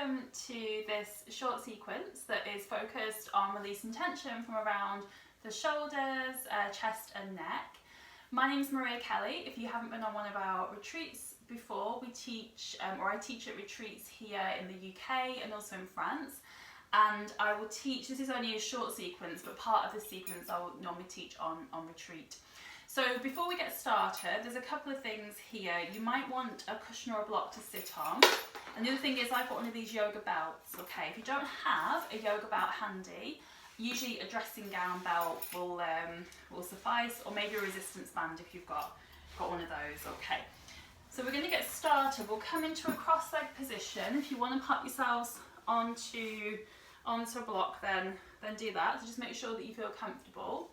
welcome to this short sequence that is focused on releasing tension from around the shoulders, chest and neck. My name is Maria Kelly. If you haven't been on one of our retreats before, we teach, I teach at retreats here in the UK and also in France. And I will teach, this is only a short sequence, but part of the sequence I will normally teach on retreat. So before we get started, there's a couple of things here. You might want a cushion or a block to sit on. And the other thing is I've got one of these yoga belts, okay? If you don't have a yoga belt handy, usually a dressing gown belt will suffice, or maybe a resistance band if you've got one of those, okay? So we're gonna get started. We'll come into a cross-leg position. If you wanna pop yourselves onto a block, then do that. So just make sure that you feel comfortable.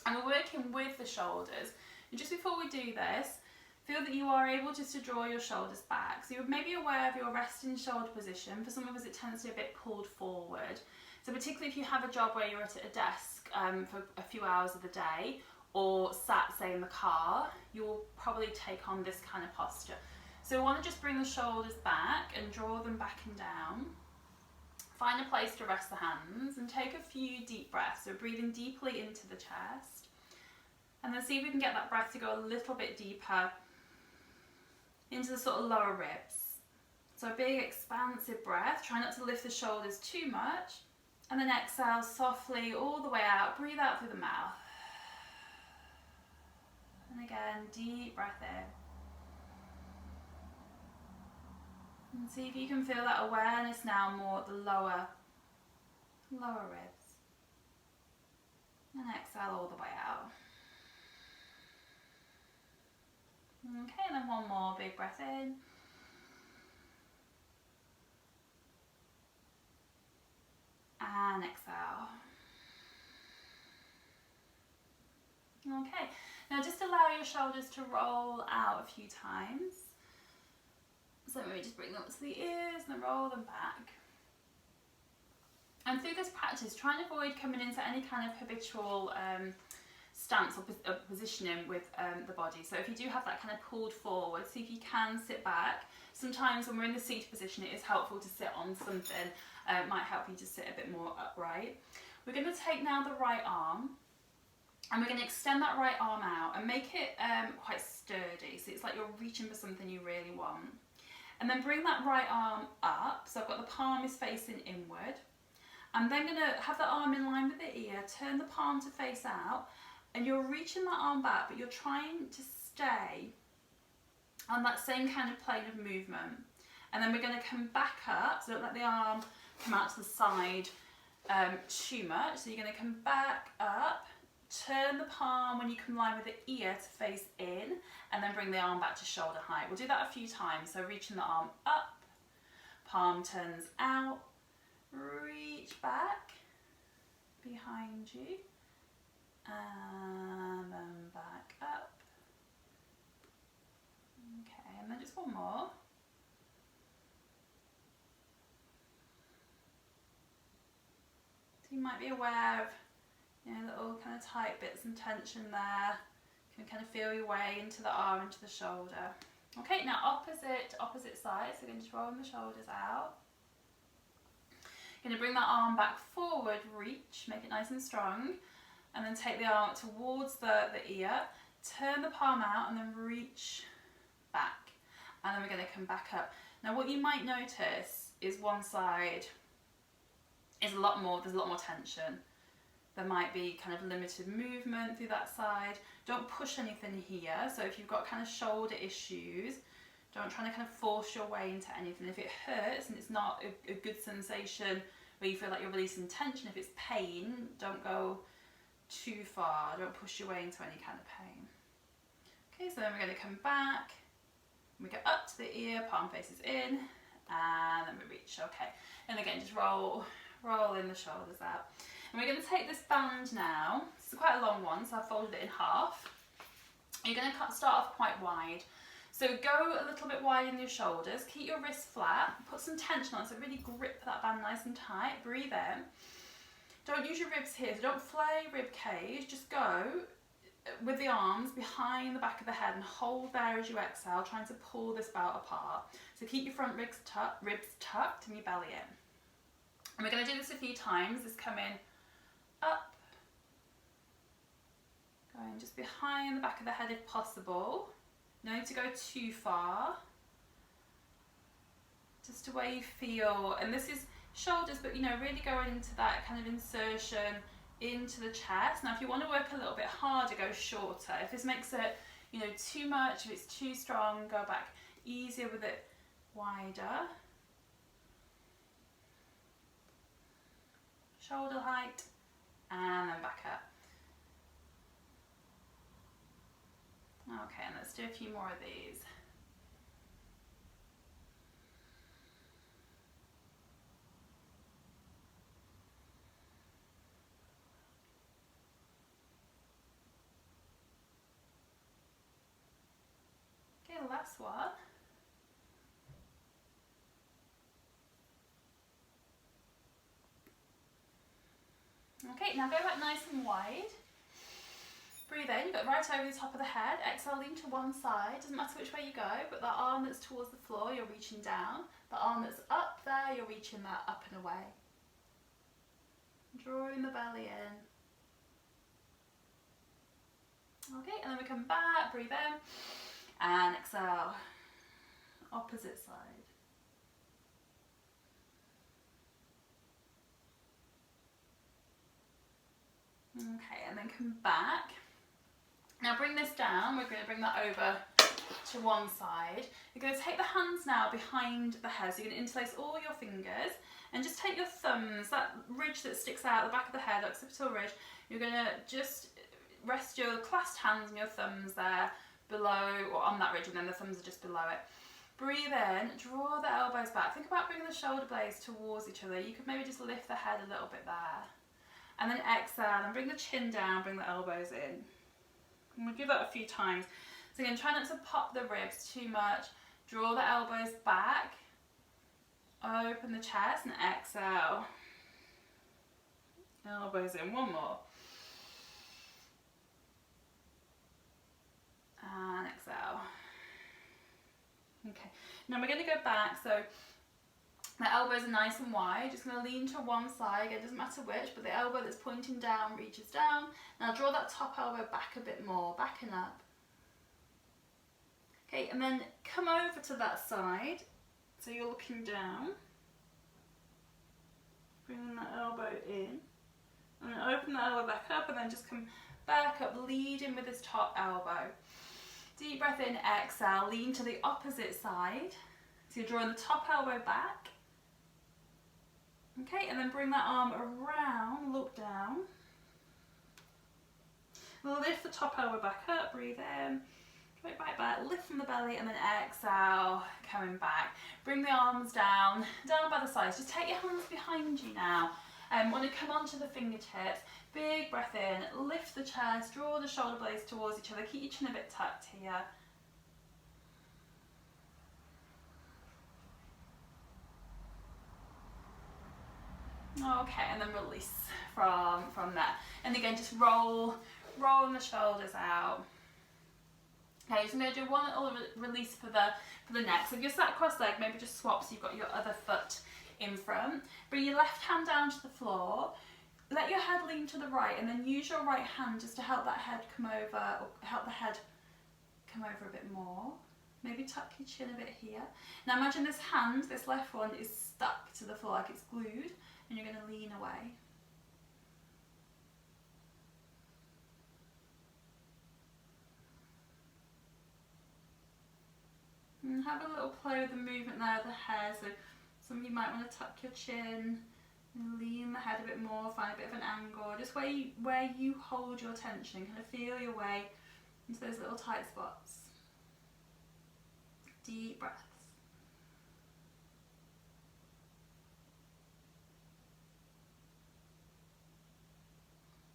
And we're working with the shoulders. And just before we do this, feel that you are able just to draw your shoulders back. So you're maybe aware of your resting shoulder position. For some of us it tends to be a bit pulled forward. So particularly if you have a job where you're at a desk for a few hours of the day, or sat, say, in the car, you'll probably take on this kind of posture. So we want to just bring the shoulders back and draw them back and down. Find a place to rest the hands and take a few deep breaths. So breathing deeply into the chest. And then see if we can get that breath to go a little bit deeper into the sort of lower ribs. So a big expansive breath. Try not to lift the shoulders too much. And then exhale softly all the way out. Breathe out through the mouth. And again, deep breath in. And see if you can feel that awareness now more at the lower ribs. And exhale all the way out. Okay, and then one more big breath in. And exhale. Okay, now just allow your shoulders to roll out a few times. So maybe just bring them up to the ears and then roll them back. And through this practice, try and avoid coming into any kind of habitual stance or positioning with the body. So if you do have that kind of pulled forward, see if you can sit back. Sometimes when we're in the seated position, it is helpful to sit on something. It might help you to sit a bit more upright. We're going to take now the right arm, and we're going to extend that right arm out and make it quite sturdy. So it's like you're reaching for something you really want. And then bring that right arm up. So I've got the palm is facing inward. I'm then going to have the arm in line with the ear, turn the palm to face out, and you're reaching that arm back, but you're trying to stay on that same kind of plane of movement. And then we're going to come back up, so don't let the arm come out to the side too much. So you're going to come back up, turn the palm when you come in line with the ear to face in, and then bring the arm back to shoulder height. We'll do that a few times. So reaching the arm up, palm turns out, reach back behind you, and then back up. Okay, and then just one more. So you might be aware of little kind of tight bits and tension there. You can kind of feel your way into the arm, into the shoulder. Okay, now opposite side. So again, just rolling the shoulders out. You're going to bring that arm back forward, reach, make it nice and strong. And then take the arm towards the ear, turn the palm out and then reach back. And then we're going to come back up. Now what you might notice is one side is there's a lot more tension. There might be kind of limited movement through that side. Don't push anything here. So if you've got kind of shoulder issues, don't try to kind of force your way into anything. If it hurts and it's not a good sensation where you feel like you're releasing tension, if it's pain, don't go too far. Don't push your way into any kind of pain. Okay, so then we're going to come back. We go up to the ear, palm faces in, and then we reach. Okay, and again, just roll in the shoulders out. And we're going to take this band now. This is quite a long one, so I've folded it in half. You're going to start off quite wide. So go a little bit wide in your shoulders, keep your wrists flat, put some tension on, so really grip that band nice and tight, breathe in. Don't use your ribs here, so don't flare your rib cage, just go with the arms behind the back of the head and hold there as you exhale, trying to pull this belt apart. So keep your front ribs tucked and your belly in. And we're going to do this a few times. This coming up, going just behind the back of the head if possible. No need to go too far. Just to where you feel, and this is shoulders, but you know, really going into that kind of insertion into the chest. Now if you want to work a little bit harder, go shorter. If this makes it, you know, too much, if it's too strong, go back easier with it wider. Shoulder height, and then back up. Okay, and let's do a few more of these. Okay, last one. Okay, now go back nice and wide. Breathe in, you got right over the top of the head. Exhale, lean to one side. Doesn't matter which way you go, but that arm that's towards the floor, you're reaching down. The arm that's up there, you're reaching that up and away. Drawing the belly in. Okay, and then we come back, breathe in, and exhale. Opposite side. Okay, and then come back. Now bring this down, we're going to bring that over to one side. You're going to take the hands now behind the head, so you're going to interlace all your fingers and just take your thumbs, that ridge that sticks out the back of the head, occipital ridge, you're going to just rest your clasped hands and your thumbs there below, or on that ridge, and then the thumbs are just below it. Breathe in, draw the elbows back. Think about bringing the shoulder blades towards each other. You could maybe just lift the head a little bit there. And then exhale and bring the chin down, bring the elbows in. And we'll do that a few times. So again, try not to pop the ribs too much. Draw the elbows back. Open the chest and exhale. Elbows in, one more. And exhale. Okay, now we're going to go back. So the elbows are nice and wide, just going to lean to one side, again, it doesn't matter which, but the elbow that's pointing down reaches down. Now draw that top elbow back a bit more, back and up. Okay, and then come over to that side, so you're looking down. Bringing that elbow in, and then open the elbow back up, and then just come back up, leading with this top elbow. Deep breath in, exhale, lean to the opposite side. So you're drawing the top elbow back. Okay, and then bring that arm around, look down. Lift the top elbow back up, breathe in, draw it back, lift from the belly, and then exhale, coming back. Bring the arms down by the sides. Just take your hands behind you now. Want to come onto the fingertips, big breath in, lift the chest, draw the shoulder blades towards each other, keep your chin a bit tucked here. Okay, and then release from there. And again, just rolling the shoulders out. Okay, so I'm going to do one little release for the neck. So if you're sat cross-legged, maybe just swap so you've got your other foot in front. Bring your left hand down to the floor. Let your head lean to the right, and then use your right hand just to help that head come over, or help the head come over a bit more. Maybe tuck your chin a bit here. Now imagine this hand, this left one, is stuck to the floor like it's glued, and you're going to lean away. And have a little play with the movement there of the hair. So some of you might want to tuck your chin and lean the head a bit more, find a bit of an angle, just where you hold your tension, kind of feel your way into those little tight spots. Deep breaths.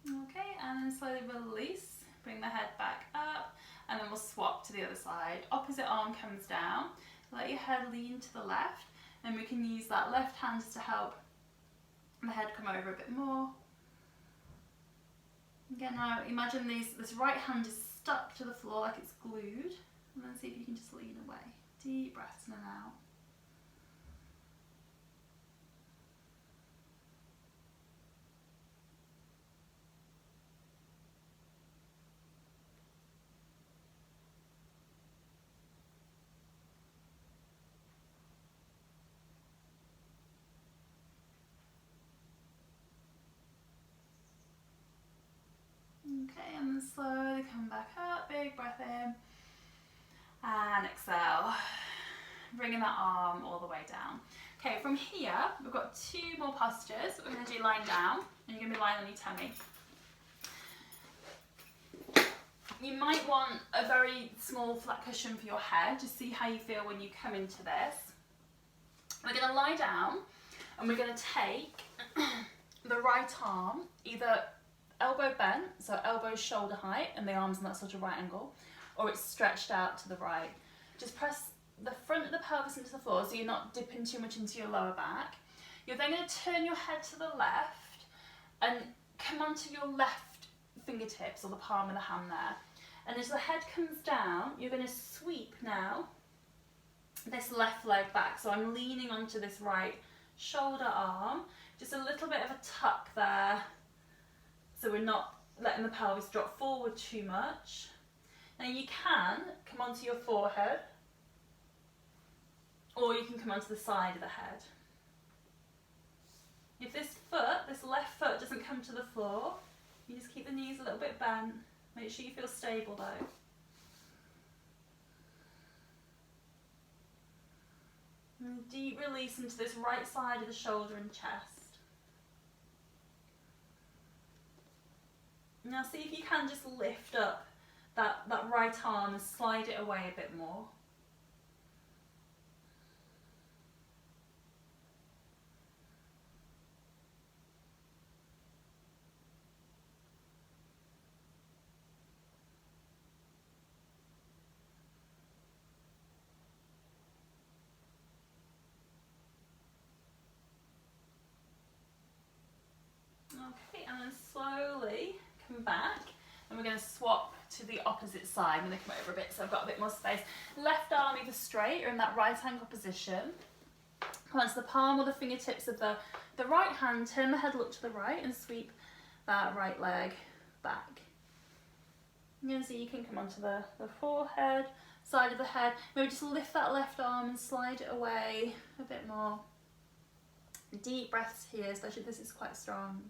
Okay, and then slowly release, bring the head back up, and then we'll swap to the other side. Opposite arm comes down, let your head lean to the left, and we can use that left hand just to help the head come over a bit more. Again, now imagine this right hand is stuck to the floor like it's glued, and then see if you can just lean away. Deep breaths in and out. Okay, and then slowly come back up, big breath in, and exhale, bringing that arm all the way down. Okay, from here, we've got two more postures. We're going to do lying down, and you're going to be lying on your tummy. You might want a very small flat cushion for your head, to see how you feel when you come into this. We're going to lie down, and we're going to take the right arm, either elbow bent, so elbow shoulder height, and the arms in that sort of right angle, or it's stretched out to the right. Just press the front of the pelvis into the floor so you're not dipping too much into your lower back. You're then going to turn your head to the left and come onto your left fingertips, or the palm of the hand there. And as the head comes down, you're going to sweep now this left leg back. So I'm leaning onto this right shoulder arm, just a little bit of a tuck there, so we're not letting the pelvis drop forward too much. Now you can come onto your forehead, or you can come onto the side of the head. If this left foot doesn't come to the floor, you just keep the knees a little bit bent. Make sure you feel stable though. And deep release into this right side of the shoulder and chest. Now see if you can just lift up that right arm and slide it away a bit more. Okay, and then slowly come back, and we're going to swap to the opposite side. I'm going to come over a bit so I've got a bit more space. Left arm either straight or in that right angle position. Come onto the palm or the fingertips of the right hand, turn the head, look to the right, and sweep that right leg back. You're going to see you can come onto the forehead, side of the head. Maybe just lift that left arm and slide it away a bit more. Deep breaths here, especially if this is quite strong.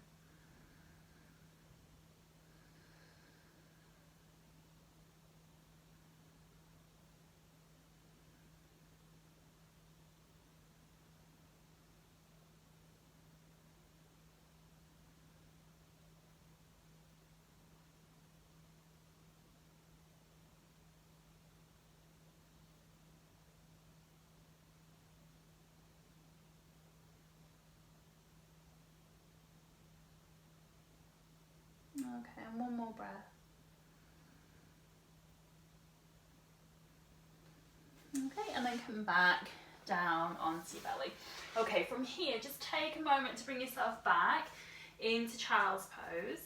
Okay, and one more breath. Okay, and then come back down onto your belly. Okay, from here, just take a moment to bring yourself back into child's pose.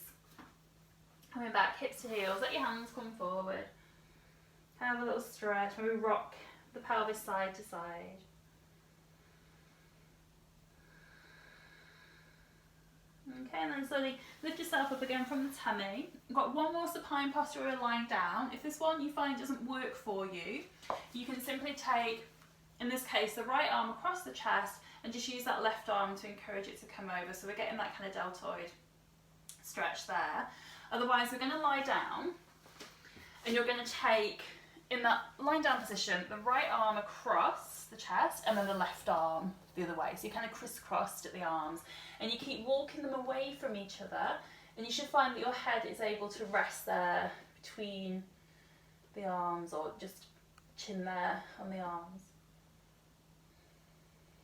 Coming back, hips to heels, let your hands come forward. Have a little stretch, maybe rock the pelvis side to side. Okay, and then slowly lift yourself up again from the tummy. We've got one more supine posture where we're lying down. If this one you find doesn't work for you, you can simply take, in this case, the right arm across the chest and just use that left arm to encourage it to come over. So we're getting that kind of deltoid stretch there. Otherwise, we're going to lie down, and you're going to take, in that lying down position, the right arm across the chest and then the left arm the other way. So you kind of crisscrossed at the arms, and you keep walking them away from each other, and you should find that your head is able to rest there between the arms, or just chin there on the arms.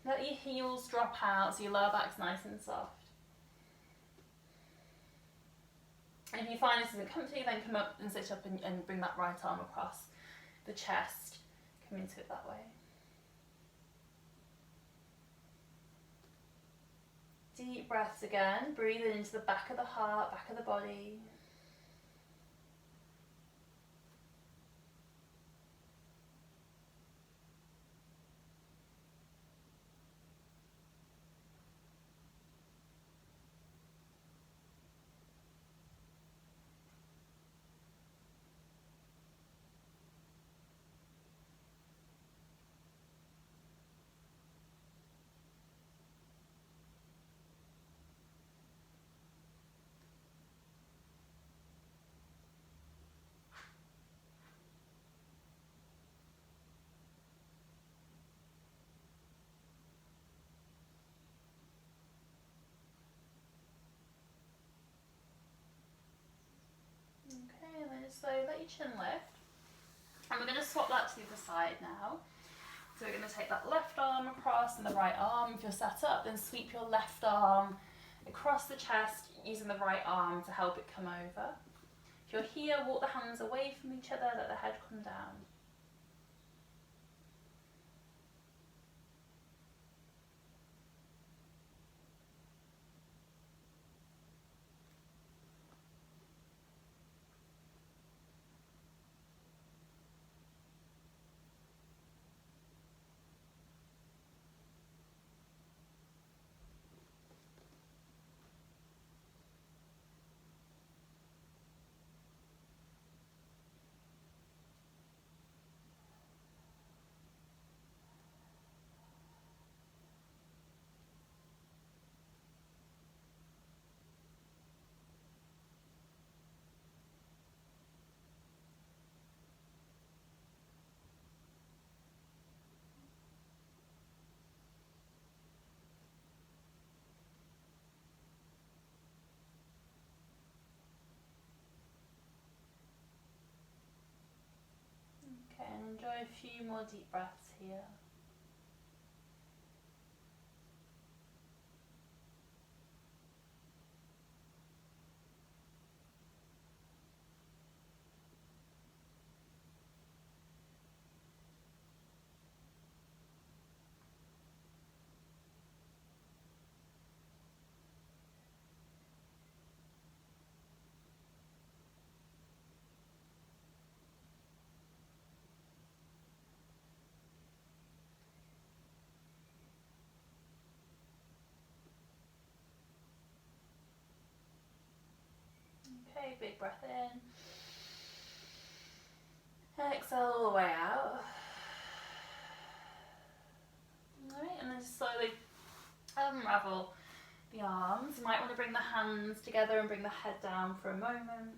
Let your heels drop out so your lower back's nice and soft. And if you find this isn't comfy, then come up and sit up and bring that right arm across the chest. Come into it that way. Deep breaths again, breathing into the back of the heart, back of the body. slowly let your chin lift. And we're going to swap that to the other side now. So we're going to take that left arm across and the right arm. If you're sat up, then sweep your left arm across the chest using the right arm to help it come over. If you're here, walk the hands away from each other, let the head come down. Okay, and enjoy a few more deep breaths here. Okay, big breath in. Exhale all the way out. Alright, and then just slowly unravel the arms. You might want to bring the hands together and bring the head down for a moment.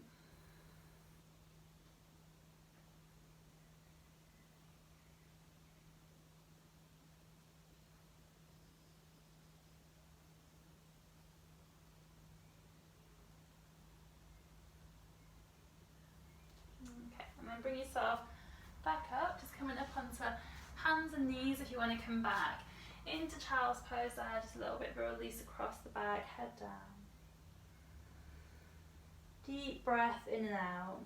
Okay, and then bring yourself back up, just coming up onto hands and knees if you want to come back. Into child's pose there, just a little bit of a release across the back, head down. Deep breath in and out.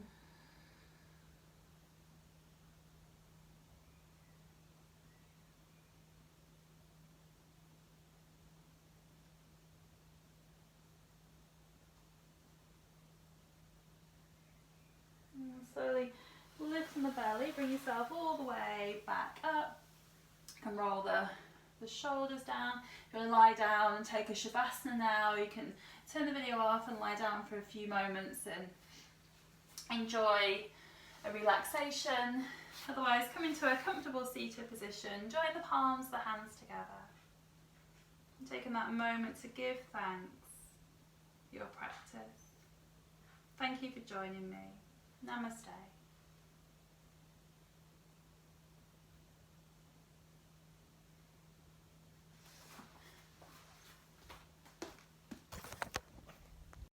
And slowly lift from the belly, bring yourself all the way back up. You can roll the shoulders down. If you want to lie down and take a Shavasana now, you can turn the video off and lie down for a few moments and enjoy a relaxation. Otherwise, come into a comfortable seated position. Join the palms of the hands together. And taking that moment to give thanks for your practice. Thank you for joining me. Namaste.